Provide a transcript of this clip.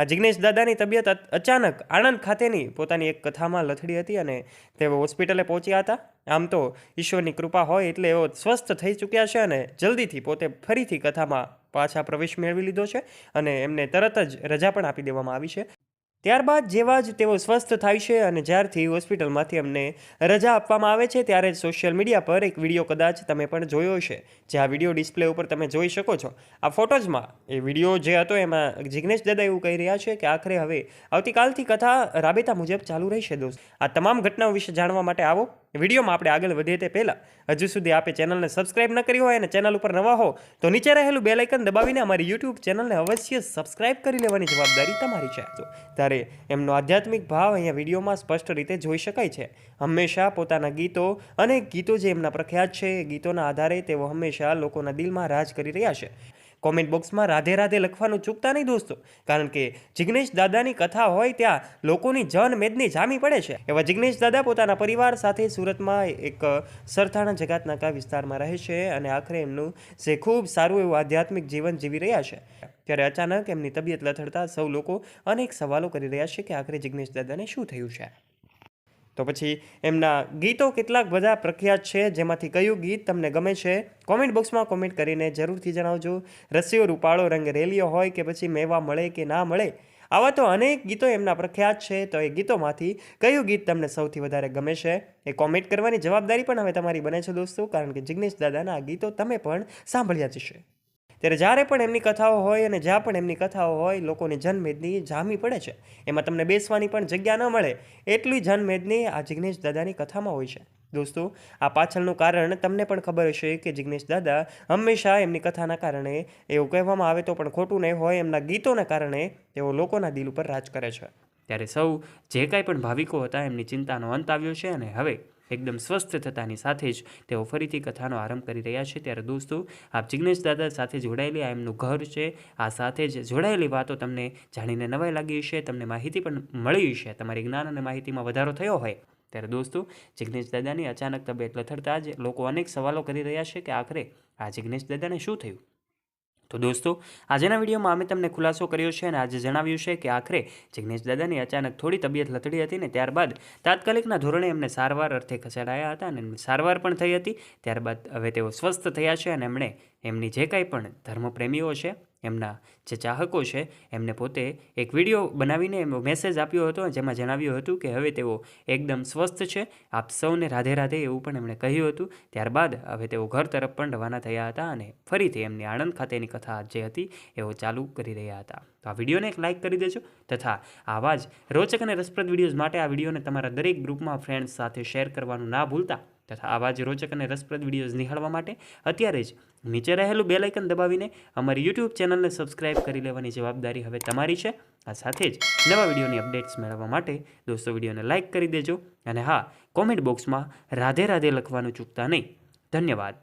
જિગ્નેશ દાદાની તબિયત અચાનક આણંદ ખાતેની પોતાની એક કથામાં લથડી હતી અને તેઓ હોસ્પિટલે પહોંચ્યા હતા. આમ તો ઈશ્વરની કૃપા હોય એટલે એઓ સ્વસ્થ થઈ ચૂક્યા છે અને જલ્દીથી પોતે ફરીથી કથામાં પાછા પ્રવેશ મેળવી લીધો છે અને એમને તરત જ રજા પણ આપી દેવામાં આવી છે. ત્યારબાદ જેવા જ તેઓ સ્વસ્થ થાય છે અને જ્યારથી હોસ્પિટલમાંથી અમને રજા આપવામાં આવે છે ત્યારે સોશિયલ મીડિયા પર એક વિડીયો કદાચ તમે પણ જોયો હશે, જે આ વિડીયો ડિસ્પ્લે ઉપર તમે જોઈ શકો છો. આ ફોટોઝમાં એ વિડીયો જે હતો એમાં જિગ્નેશ દાદા એવું કહી રહ્યા છે કે આખરે હવે આવતીકાલથી કથા રાબેતા મુજબ ચાલુ રહેશે. દોસ્ત, આ તમામ ઘટનાઓ વિશે જાણવા માટે આવો વિડીયોમાં આપણે આગળ વધીએ તે પહેલાં હજુ સુધી આપે ચેનલને સબસ્ક્રાઇબ ન કરી હોય અને ચેનલ ઉપર નવા હો તો નીચે રહેલું બેલ આઇકન દબાવીને અમારી યુટ્યુબ ચેનલને અવશ્ય સબસ્ક્રાઇબ કરી લેવાની જવાબદારી તમારી છે. ત્યારે એમનો આધ્યાત્મિક ભાવ અહીંયા વિડીયોમાં સ્પષ્ટ રીતે જોઈ શકાય છે. હંમેશા પોતાના ગીતો અને ગીતો જે એમના પ્રખ્યાત છે એ ગીતોના આધારે તેઓ હંમેશા લોકોના દિલમાં રાજ કરી રહ્યા છે. કોમેન્ટ બોક્સમાં રાધે રાધે લખવાનું ચૂકતા નહીં દોસ્તો, કારણ કે જિગ્નેશ દાદાની કથા હોય ત્યાં લોકોની જનમેદની જામી પડે છે. એવા જિગ્નેશ દાદા પોતાના પરિવાર સાથે સુરતમાં એક સરથાણા જગાતનાકા વિસ્તારમાં રહે છે અને આખરે એમનું જે ખૂબ સારું એવું આધ્યાત્મિક જીવન જીવી રહ્યા છે. ત્યારે અચાનક એમની તબિયત લથડતા સૌ લોકો અનેક સવાલો કરી રહ્યા છે કે આખરે જિગ્નેશ દાદાને શું થયું છે. તો પછી એમના ગીતો કેટલાક બધા પ્રખ્યાત છે, જેમાંથી કયું ગીત તમને ગમે છે કોમેન્ટ બોક્સમાં કોમેન્ટ કરીને જરૂરથી જણાવજો. રસિયો રૂપાળો રંગ રેલિયો હોય કે પછી મેવા મળે કે ના મળે, આવા તો અનેક ગીતો એમના પ્રખ્યાત છે. તો એ ગીતોમાંથી કયું ગીત તમને સૌથી વધારે ગમે છે એ કોમેન્ટ કરવાની જવાબદારી પણ હવે તમારી બને છે દોસ્તો, કારણ કે જિગ્નેશ દાદાના આ ગીતો તમે પણ સાંભળ્યા જ છે. ત્યારે જ્યારે પણ એમની કથાઓ હોય અને જ્યાં પણ એમની કથાઓ હોય લોકોની જનમેદની જામી પડે છે. એમાં તમને બેસવાની પણ જગ્યા ન મળે એટલી જનમેદની આ જિગ્નેશ દાદાની કથામાં હોય છે. દોસ્તો, આ પાછળનું કારણ તમને પણ ખબર હશે કે જિગ્નેશ દાદા હંમેશા એમની કથાના કારણે, એવું કહેવામાં આવે તો પણ ખોટું નહીં હોય, એમના ગીતોના કારણે તેઓ લોકોના દિલ ઉપર રાજ કરે છે. ત્યારે સૌ જે કાંઈ પણ ભાવિકો હતા એમની ચિંતાનો અંત આવ્યો છે અને હવે એકદમ સ્વસ્થ થતાની સાથે જ તેઓ ફરીથી કથાનો આરંભ કરી રહ્યા છે. ત્યારે દોસ્તો, આપ જિગ્નેશ દાદા સાથે જોડાયેલી આ એમનું ઘર છે, આ સાથે જ જોડાયેલી વાતો તમને જાણીને નવાઈ લાગી હશે, તમને માહિતી પણ મળી હશે, તમારી જ્ઞાન અને માહિતીમાં વધારો થયો હોય. ત્યારે દોસ્તો, જિગ્નેશ દાદાની અચાનક તબિયત લથડતા જ લોકો અનેક સવાલો કરી રહ્યા છે કે આખરે આ જિગ્નેશ દાદાને શું થયું. તો દોસ્તો, આજના વિડીયોમાં અમે તમને ખુલાસો કર્યો છે અને આજે જણાવ્યું છે કે આખરે જિગ્નેશ દાદાની અચાનક થોડી તબિયત લથડી હતી ને ત્યારબાદ તાત્કાલિકના ધોરણે એમને સારવાર અર્થે ખસેડાયા હતા અને સારવાર પણ થઈ હતી. ત્યારબાદ હવે તેઓ સ્વસ્થ થયા છે અને એમણે એમની જે કાંઈ પણ ધર્મપ્રેમીઓ છે, એમના જે ચાહકો છે, એમને પોતે એક વિડીયો બનાવીને મેસેજ આપ્યો હતો જેમાં જણાવ્યું હતું કે હવે તેઓ એકદમ સ્વસ્થ છે, આપ સૌને રાધે રાધે એવું પણ એમણે કહ્યું હતું. ત્યારબાદ હવે તેઓ ઘર તરફ પણ રવાના થયા હતા અને ફરીથી એમની આણંદ ખાતેની કથા જે હતી એઓ ચાલુ કરી રહ્યા હતા. તો આ વિડીયોને એક લાઇક કરી દેજો તથા આવા જ રોચક અને રસપ્રદ વિડીયોઝ માટે આ વિડીયોને તમારા દરેક ગ્રુપમાં ફ્રેન્ડ્સ સાથે શેર કરવાનું ના ભૂલતા તથા આવા જ રોચક અને રસપ્રદ વિડીયોઝ નિહાળવા માટે અત્યારે જ નીચે રહેલું બેલ આઇકન દબાવીને અમારી યુટ્યુબ ચેનલને સબસ્ક્રાઇબ કરી લેવાની જવાબદારી હવે તમારી છે. આ સાથે જ નવા વિડીયોની અપડેટ્સ મેળવવા માટે દોસ્તો વિડીયોને લાઇક કરી દેજો અને હા, કોમેન્ટ બોક્સમાં રાધે રાધે લખવાનું ચૂકતા નહીં. ધન્યવાદ.